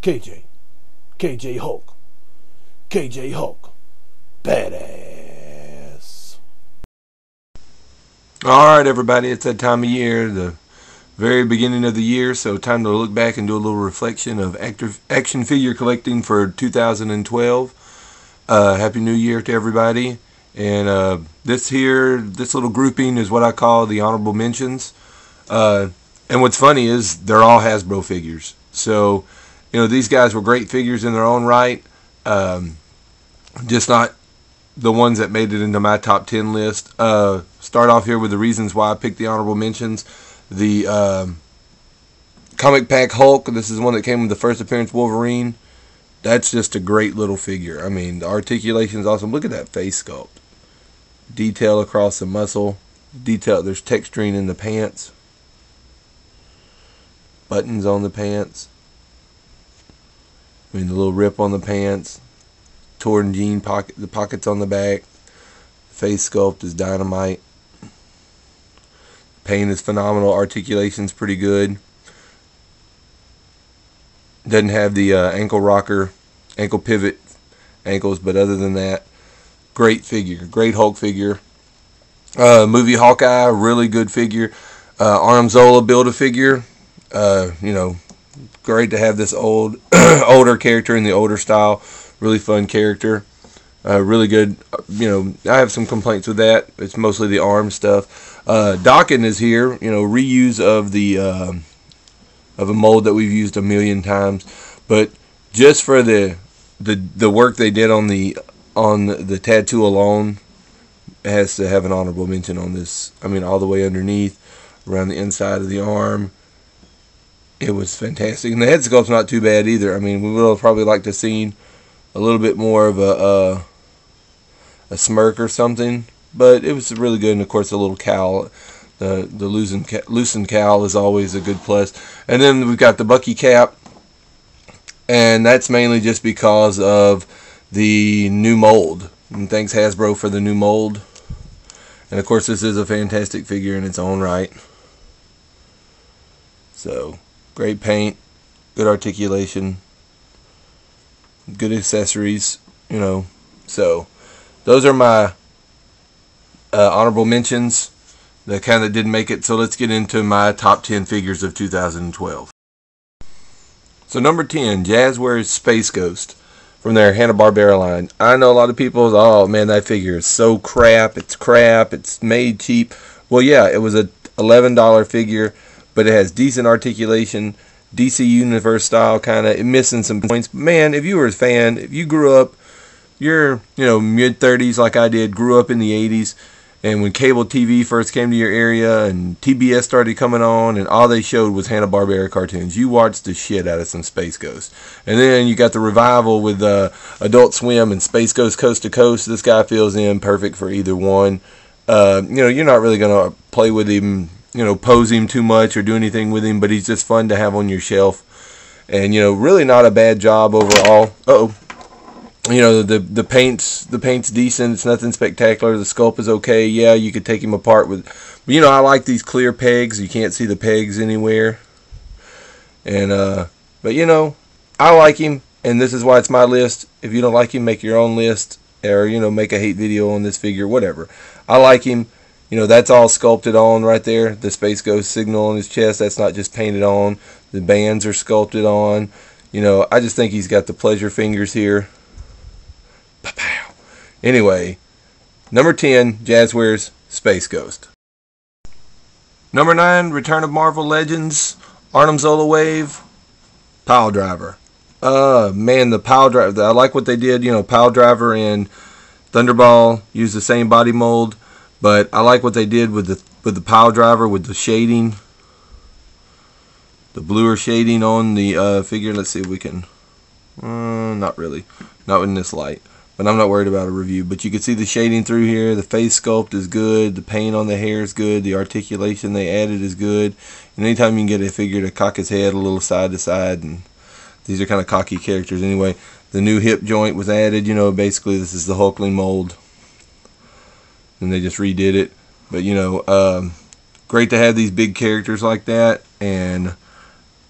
KJ. KJ Hulk. KJ Hulk. Badass. Alright everybody, it's that time of year, the very beginning of the year, so time to look back and do a little reflection of action figure collecting for 2012. Happy New Year to everybody. And this little grouping is what I call the honorable mentions. And what's funny is they're all Hasbro figures. So, you know, these guys were great figures in their own right. Just not the ones that made it into my top 10 list. Start off here with the reasons why I picked the honorable mentions. The comic pack Hulk, this is one that came with the first appearance Wolverine. That's just a great little figure. I mean, the articulation is awesome. Look at that face sculpt. Detail across the muscle. Detail, there's texturing in the pants. Buttons on the pants. I mean, the little rip on the pants. Torn jean pocket, the pockets on the back. Face sculpt is dynamite. Paint is phenomenal. Articulation's pretty good. Doesn't have the ankle rocker, ankle pivot ankles, but other than that, great figure. Great Hulk figure. Movie Hawkeye, really good figure. Arnim Zola Build-A-Figure. You know, great to have this older character in the older style. Really fun character. Really good. You know, I have some complaints with that. It's mostly the arm stuff. Dockin is here. You know, reuse of the of a mold that we've used a million times, but just for the work they did on the tattoo alone, it has to have an honorable mention on this. I mean, all the way underneath, around the inside of the arm. It was fantastic, and the head sculpt's not too bad either. I mean, we would have probably liked to have seen a little bit more of a smirk or something, but it was really good. And of course, the little cowl, the loosened cowl is always a good plus. And then we've got the Bucky cap, and that's mainly just because of the new mold. And thanks Hasbro for the new mold. And of course, this is a fantastic figure in its own right. So, great paint, good articulation, good accessories, you know. So, those are my honorable mentions. The kind that didn't make it. So let's get into my top 10 figures of 2012. So number 10, Jazzwares Space Ghost from their Hanna-Barbera line. I know a lot of people, oh man, that figure is so crap. It's made cheap. Well, yeah, it was a $11 figure, but it has decent articulation, DC Universe style kind of, missing some points. Man, if you were a fan, if you grew up, you're, you know, mid-30s like I did, grew up in the 80s, and when cable TV first came to your area and TBS started coming on and all they showed was Hanna-Barbera cartoons, you watched the shit out of some Space Ghost. And then you got the revival with Adult Swim and Space Ghost Coast to Coast. This guy fills in perfect for either one. You know, you're not really going to play with him, you know, pose him too much or do anything with him, but he's just fun to have on your shelf. And, you know, really not a bad job overall. Uh-oh. You know, the paint's decent. It's nothing spectacular. The sculpt is okay. Yeah, you could take him apart with, but you know, I like these clear pegs. You can't see the pegs anywhere. And but you know, I like him, and this is why it's my list. If you don't like him, make your own list, or you know, make a hate video on this figure, whatever. I like him. You know, that's all sculpted on right there. The Space Ghost signal on his chest, that's not just painted on. The bands are sculpted on. You know, I just think he's got the pleasure fingers here. Pow. Anyway, number 10, Jazzwares Space Ghost. Number 9, Return of Marvel Legends, Arnim Zola Wave, Pile Driver. Man, the Pile Driver, I like what they did. You know, Pile Driver and Thunderball used the same body mold, but I like what they did with the Pile Driver, with the shading, the bluer shading on the figure. Let's see if we can, not really, not in this light. But I'm not worried about a review. But you can see the shading through here. The face sculpt is good. The paint on the hair is good. The articulation they added is good. And anytime you can get a figure to cock his head a little side to side, and these are kind of cocky characters anyway. The new hip joint was added. You know, basically this is the Hulkling mold. And they just redid it. But you know, great to have these big characters like that. And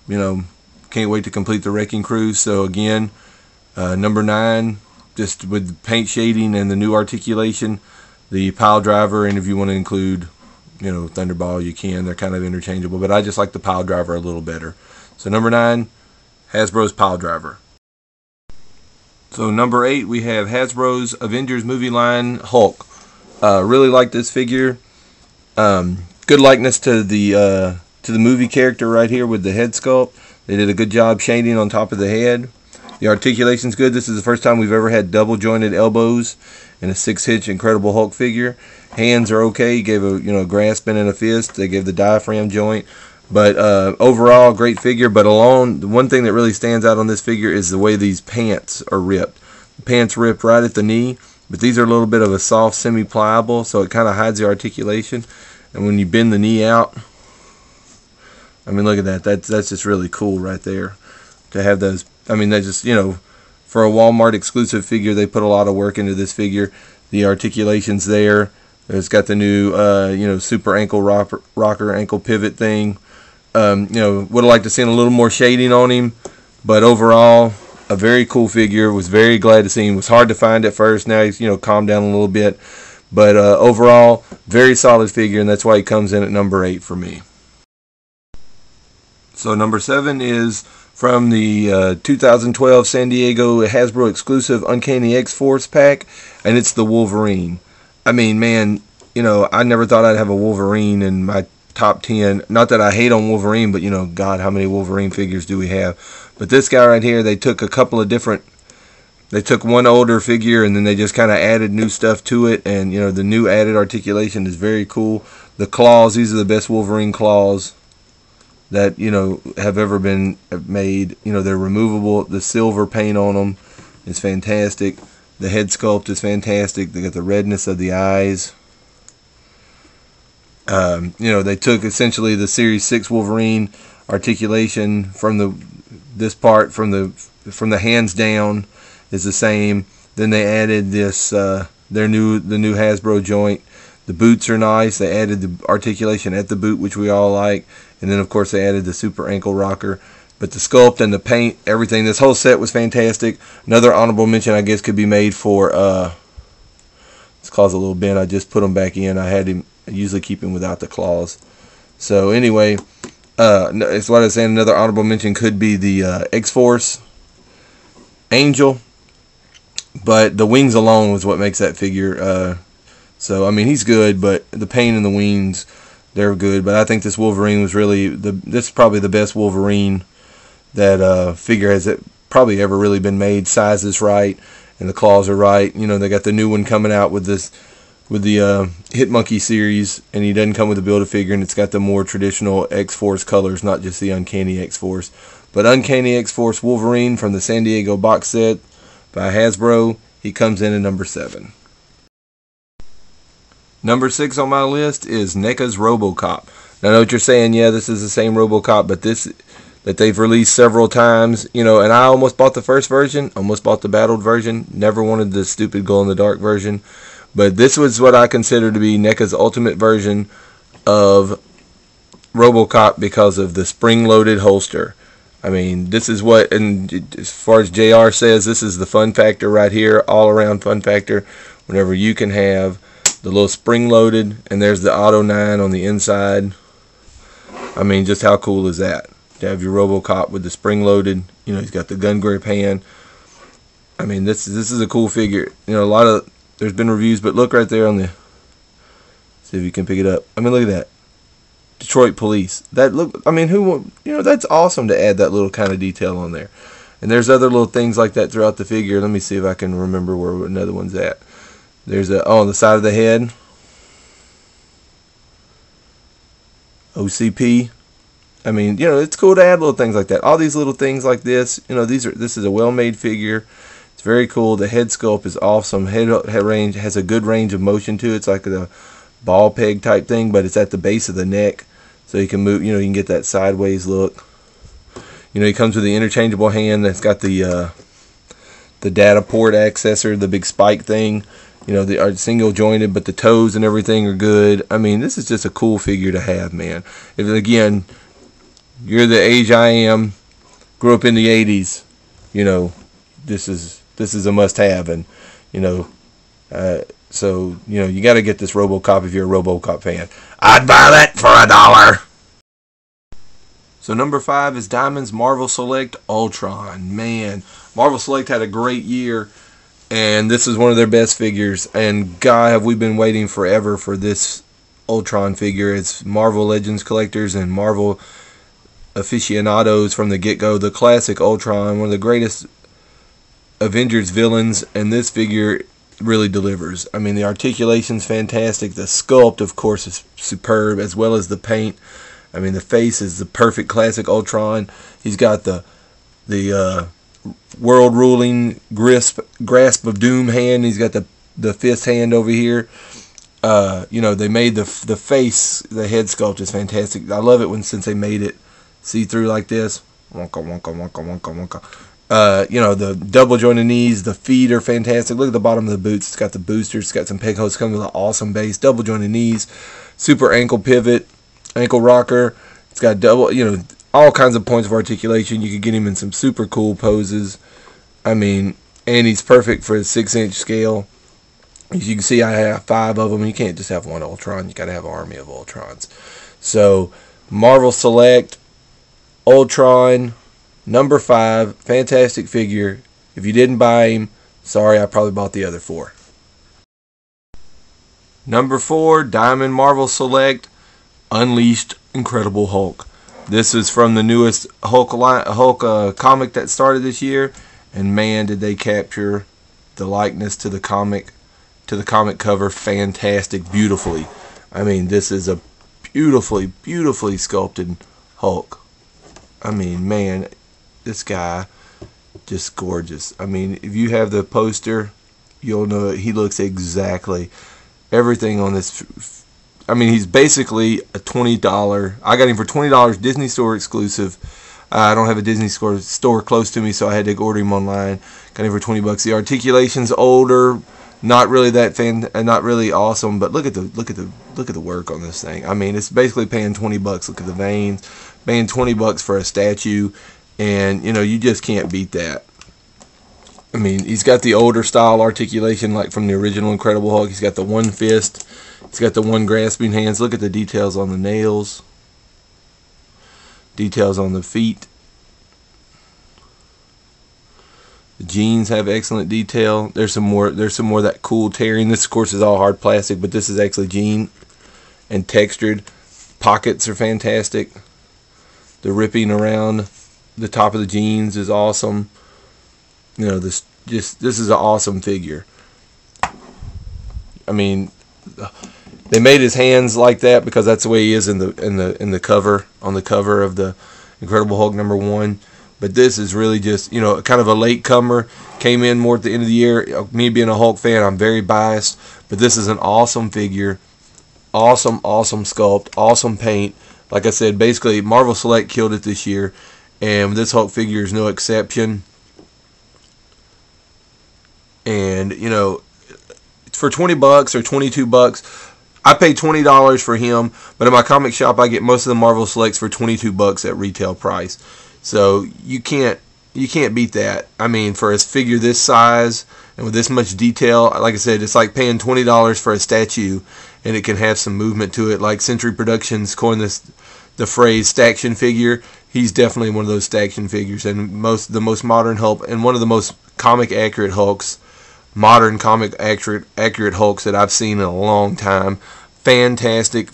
you know, can't wait to complete the Wrecking Crew. So again, number 9, just with paint shading and the new articulation, the pile driver, and if you want to include, you know, Thunderball, you can. They're kind of interchangeable, but I just like the pile driver a little better. So number 9, Hasbro's pile driver. So number 8, we have Hasbro's Avengers movie line Hulk. Really like this figure. Good likeness to the movie character right here with the head sculpt. They did a good job shading on top of the head. The articulation's good. This is the first time we've ever had double jointed elbows in a 6-inch Incredible Hulk figure. Hands are okay. He gave a grasping and a fist. They gave the diaphragm joint. But overall, great figure. But the one thing that really stands out on this figure is the way these pants are ripped. The pants ripped right at the knee, but these are a little bit of a soft, semi-pliable, so it kind of hides the articulation. And when you bend the knee out, I mean, look at that. That's just really cool right there to have those. I mean, that just, for a Walmart exclusive figure, they put a lot of work into this figure. The articulation's there. It's got the new, super ankle rocker, ankle pivot thing. Would have liked to see a little more shading on him, but overall, a very cool figure. Was very glad to see him. Was hard to find at first. Now he's, calmed down a little bit, but overall, very solid figure, and that's why he comes in at number 8 for me. So number 7 is from the 2012 San Diego Hasbro exclusive Uncanny X-Force pack, and it's the Wolverine. I mean, man, I never thought I'd have a Wolverine in my top 10. Not that I hate on Wolverine, but God, how many Wolverine figures do we have? But this guy right here, they took a couple of different. They took one older figure and then they just kind of added new stuff to it, and the new added articulation is very cool. The claws, these are the best Wolverine claws that have ever been made. They're removable. The silver paint on them is fantastic. The head sculpt is fantastic. They got the redness of the eyes. They took essentially the Series 6 Wolverine articulation from this part from the hands down is the same. Then they added this the new Hasbro joint. The boots are nice. They added the articulation at the boot, which we all like. And then, of course, they added the super ankle rocker. But the sculpt and the paint, everything, this whole set was fantastic. Another honorable mention, I guess, could be made for, it's caused a little bend. I just put him back in. I usually keep him without the claws. So, anyway, it's what I was saying. Another honorable mention could be the X-Force Angel. But the wings alone was what makes that figure. So, I mean, he's good, but the paint and the wings, they're good. But I think this Wolverine was really, this is probably the best Wolverine that figure has probably ever really been made. Size is right, and the claws are right. They got the new one coming out with the Hit Monkey series, and he doesn't come with a Build-A-Figure, and it's got the more traditional X-Force colors, not just the Uncanny X-Force. But Uncanny X-Force Wolverine from the San Diego box set by Hasbro, he comes in at number 7. Number 6 on my list is NECA's Robocop. Now I know what you're saying, yeah, this is the same Robocop, but this that they've released several times, and I almost bought the first version, almost bought the battled version, never wanted the stupid glow-in-the-dark version, but this was what I consider to be NECA's ultimate version of Robocop because of the spring-loaded holster. I mean, this is what, and as far as JR says, this is the fun factor right here, all-around fun factor, whenever you can have the little spring-loaded, and there's the Auto 9 on the inside. I mean, just how cool is that? To have your Robocop with the spring-loaded, he's got the gun grip hand. I mean, this is a cool figure. There's been reviews, but look right there on the, see if you can pick it up. I mean, look at that. Detroit Police. That's awesome to add that little kind of detail on there. And there's other little things like that throughout the figure. Let me see if I can remember where another one's at. There's on the side of the head, OCP. I mean, it's cool to add little things like that. All these little things like this, this is a well-made figure. It's very cool. The head sculpt is awesome. Head range has a good range of motion to it. It's like a ball peg type thing, but it's at the base of the neck, so you can move. You can get that sideways look. He comes with the interchangeable hand that's got the data port accessor, the big spike thing. They are single jointed, but the toes and everything are good. I mean, this is just a cool figure to have, man. If again, you're the age I am, grew up in the 80s, you know, this is a must-have. And, you know, so, you know, you got to get this Robocop if you're a Robocop fan. I'd buy that for $1. So number 5 is Diamond's Marvel Select Ultron. Man, Marvel Select had a great year, and this is one of their best figures. And God, have we been waiting forever for this Ultron figure. It's Marvel Legends collectors and Marvel aficionados from the get-go. The classic Ultron, one of the greatest Avengers villains, and this figure really delivers. I mean, the articulation's fantastic. The sculpt, of course, is superb, as well as the paint. I mean, the face is the perfect classic Ultron. He's got the world-ruling grasp of doom hand. He's got the fist hand over here. You know, they made the face, the head sculpt is fantastic. I love it since they made it see-through like this. Wonka, wonka, wonka, wonka, wonka. You know, the double jointed knees, the feet are fantastic. Look at the bottom of the boots. It's got the boosters. It's got some peg holes coming with an awesome base. Double jointed knees, super ankle pivot, ankle rocker. It's got double, you know, all kinds of points of articulation. You could get him in some super cool poses. I mean, and he's perfect for a 6-inch scale. As you can see, I have 5 of them. You can't just have one Ultron. You got to have an army of Ultrons. So, Marvel Select Ultron number 5, fantastic figure. If you didn't buy him, sorry, I probably bought the other 4. Number 4, Diamond Marvel Select Unleashed Incredible Hulk. This is from the newest Hulk comic that started this year, and man, did they capture the likeness to the comic cover fantastic, beautifully. I mean, this is a beautifully sculpted Hulk. I mean, man, this guy, just gorgeous. I mean, if you have the poster, you'll know he looks exactly everything on this. I mean, he's basically a $20. I got him for $20, Disney Store exclusive. I don't have a Disney store close to me, so I had to order him online. Got him for $20. The articulation's older, not really not really awesome, but look at the work on this thing. I mean, it's basically paying $20. Look at the veins, paying $20 for a statue, and you know, you just can't beat that. I mean, he's got the older style articulation like from the original Incredible Hulk. He's got the one fist. He's got the one grasping hands. Look at the details on the nails. Details on the feet. The jeans have excellent detail. There's some more of that cool tearing. This, of course, is all hard plastic, but this is actually jean and textured. Pockets are fantastic. The ripping around the top of the jeans is awesome. You know, this is an awesome figure. I mean, they made his hands like that because that's the way he is in the cover, on the cover of the Incredible Hulk #1. But this is really just, you know, kind of a late comer. Came in more at the end of the year. Me being a Hulk fan, I'm very biased, but this is an awesome figure. Awesome sculpt, awesome paint. Like I said, basically Marvel Select killed it this year, and this Hulk figure is no exception. And you know, for $20 or $22, I paid $20 for him, but in my comic shop I get most of the Marvel Selects for $22 at retail price. So you can't beat that. I mean, for a figure this size and with this much detail, like I said, it's like paying $20 for a statue, and it can have some movement to it. Like Century Productions coined the phrase "staction figure." He's definitely one of those staction figures, and the most modern Hulk, and one of the most comic accurate Hulks, modern comic accurate Hulks that I've seen in a long time. Fantastic.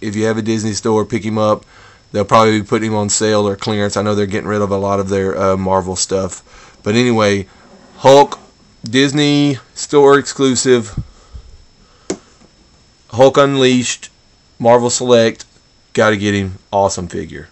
If you have a Disney store, pick him up. They'll probably be putting him on sale or clearance. I know they're getting rid of a lot of their Marvel stuff. But anyway, Hulk, Disney store exclusive, Hulk Unleashed, Marvel Select. Got to get him. Awesome figure.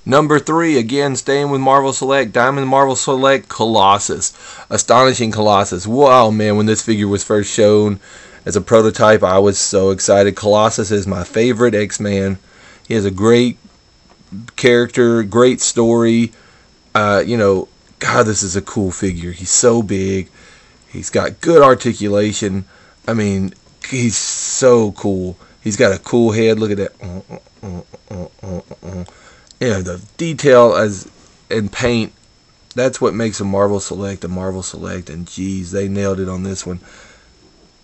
Number 3, again, staying with Marvel Select, Diamond Marvel Select Colossus. Astonishing Colossus. Wow, man, when this figure was first shown as a prototype, I was so excited. Colossus is my favorite X-Man. He has a great character, great story. You know, God, this is a cool figure. He's so big. He's got good articulation. I mean, he's so cool. He's got a cool head. Look at that. Yeah, the detail as in paint. That's what makes a Marvel Select a Marvel Select. And geez, they nailed it on this one.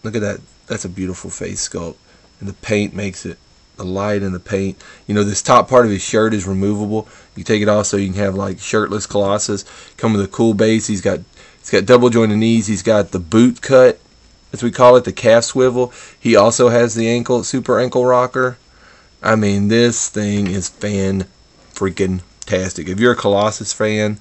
Look at that. That's a beautiful face sculpt. And the paint makes it. The light and the paint. You know, this top part of his shirt is removable. You take it off so you can have like shirtless Colossus. Come with a cool base. He's got double jointed knees. He's got the boot cut, as we call it, the calf swivel. He also has the super ankle rocker. I mean, this thing is fan-freaking-tastic. If you're a Colossus fan,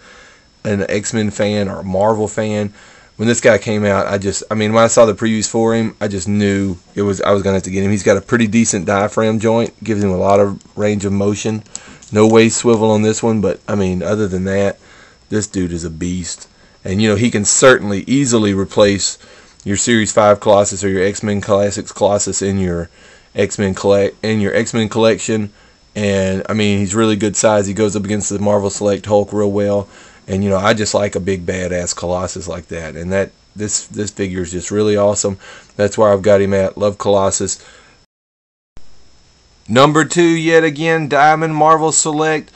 an X-Men fan, or a Marvel fan, when this guy came out, when I saw the previews for him, I just knew I was going to have to get him. He's got a pretty decent diaphragm joint, gives him a lot of range of motion. No waist swivel on this one, but I mean, other than that, this dude is a beast. And you know, he can certainly easily replace your Series 5 Colossus or your X-Men Classics Colossus in your X-Men collection. And I mean, he's really good size. He goes up against the Marvel Select Hulk real well. And you know, I just like a big badass Colossus like that. And this figure is just really awesome. That's where I've got him at. Love Colossus. Number 2, yet again, Diamond Marvel Select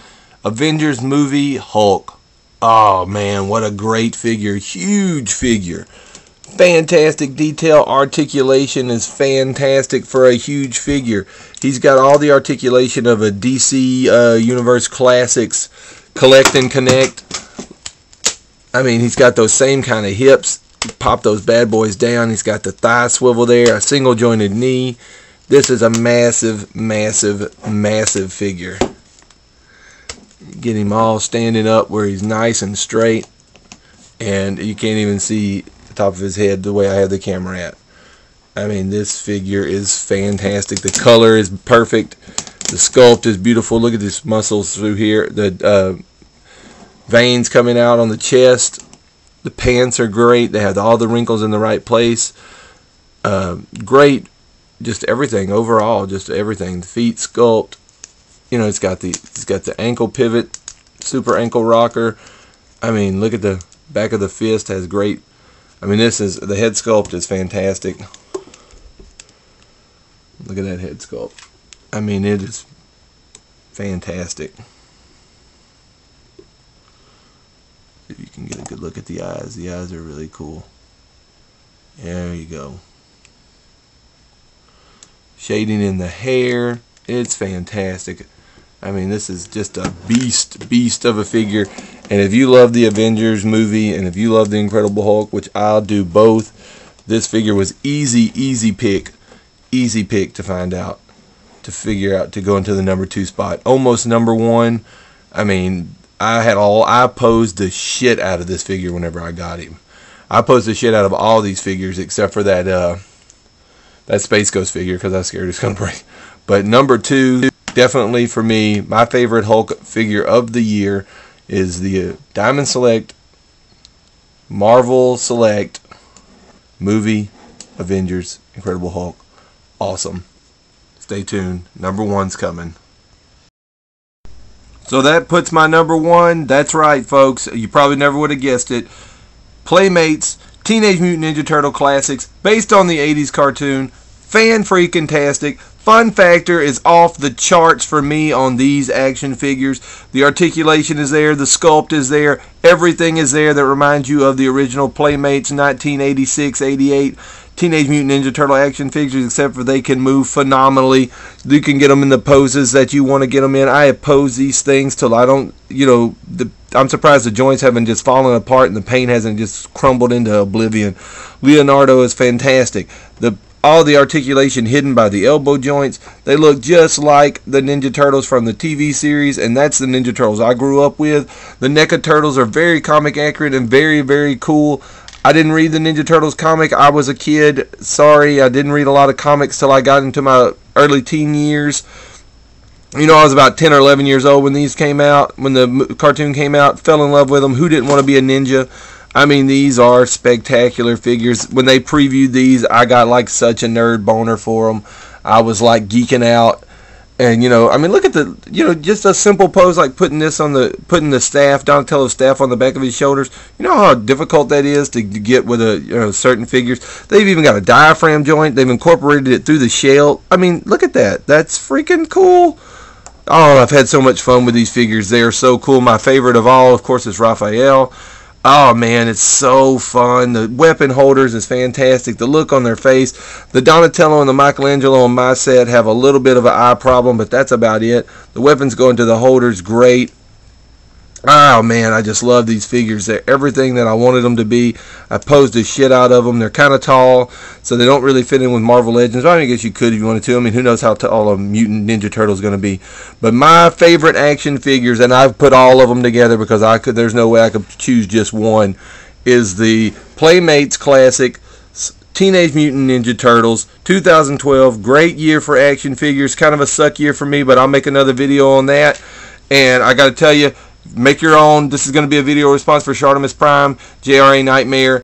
Avengers movie Hulk. Oh man, what a great figure. Huge figure. Fantastic detail. Articulation is fantastic for a huge figure. He's got all the articulation of a DC Universe Classics Collect and Connect. I mean, he's got those same kind of hips. Pop those bad boys down. He's got the thigh swivel there, a single jointed knee. This is a massive, massive, massive figure. Get him all standing up where he's nice and straight. And you can't even see the top of his head the way I have the camera at. I mean, this figure is fantastic. The color is perfect. The sculpt is beautiful. Look at these muscles through here. The veins coming out on the chest. The pants are great. They have all the wrinkles in the right place. Great, just everything overall. Just everything. The feet sculpt. You know, it's got the ankle pivot, super ankle rocker. I mean, look at the back of the fist. Has great. I mean, the head sculpt is fantastic. Look at that head sculpt. I mean, it is fantastic. If you can get a good look at the eyes. The eyes are really cool. There you go. Shading in the hair. It's fantastic. I mean, this is just a beast of a figure. And if you love the Avengers movie, and if you love the Incredible Hulk, which I'll do both, this figure was easy pick to find out, to figure out, to go into the number 2 spot. Almost number 1. I mean, I posed the shit out of this figure whenever I got him. I posed the shit out of all these figures except for that Space Ghost figure, because I was scared it was going to break. But number 2, definitely for me, my favorite Hulk figure of the year is the Diamond Select Marvel Select movie Avengers Incredible Hulk. Awesome. Stay tuned. Number 1's coming. So that puts my number 1. That's right, folks. You probably never would have guessed it. Playmates Teenage Mutant Ninja Turtle Classics, based on the 80s cartoon. Fan-freaking-tastic. Fun factor is off the charts for me on these action figures. The articulation is there. The sculpt is there. Everything is there that reminds you of the original Playmates 1986-88 Teenage Mutant Ninja Turtle action figures, except for they can move phenomenally. You can get them in the poses that you want to get them in. I have posed these things till I don't, I'm surprised the joints haven't just fallen apart and the paint hasn't just crumbled into oblivion. Leonardo is fantastic. All the articulation hidden by the elbow joints. They look just like the Ninja Turtles from the TV series, and that's the Ninja Turtles I grew up with. The NECA Turtles are very comic accurate and very, very cool. I didn't read the Ninja Turtles comic. I was a kid. Sorry, I didn't read a lot of comics till I got into my early teen years. I was about 10 or 11 years old when these came out, when the cartoon came out. Fell in love with them. Who didn't want to be a ninja? I mean, these are spectacular figures. When they previewed these, I got like such a nerd boner for them. I was like geeking out. And, you know, I mean, look at the, you know, just a simple pose like putting the staff, Donatello's staff on the back of his shoulders. You know how difficult that is to get with a, you know, certain figures. They've even got a diaphragm joint. They've incorporated it through the shell. I mean, look at that. That's freaking cool. Oh, I've had so much fun with these figures. They are so cool. My favorite of all, of course, is Raphael. Oh, man, it's so fun. The weapon holders is fantastic. The look on their face. The Donatello and the Michelangelo on my set have a little bit of an eye problem, but that's about it. The weapons go into the holders, great. Oh, man, I just love these figures. They're everything that I wanted them to be. I posed the shit out of them. They're kind of tall, so they don't really fit in with Marvel Legends. I guess you could if you wanted to. I mean, who knows how tall a Mutant Ninja Turtle is going to be. But my favorite action figures, and I've put all of them together because there's no way I could choose just one, is the Playmates Classic Teenage Mutant Ninja Turtles 2012. Great year for action figures. Kind of a suck year for me, but I'll make another video on that. And I got to tell you, make your own. This is going to be a video response for Shartimus Prime, JRA Nightmare.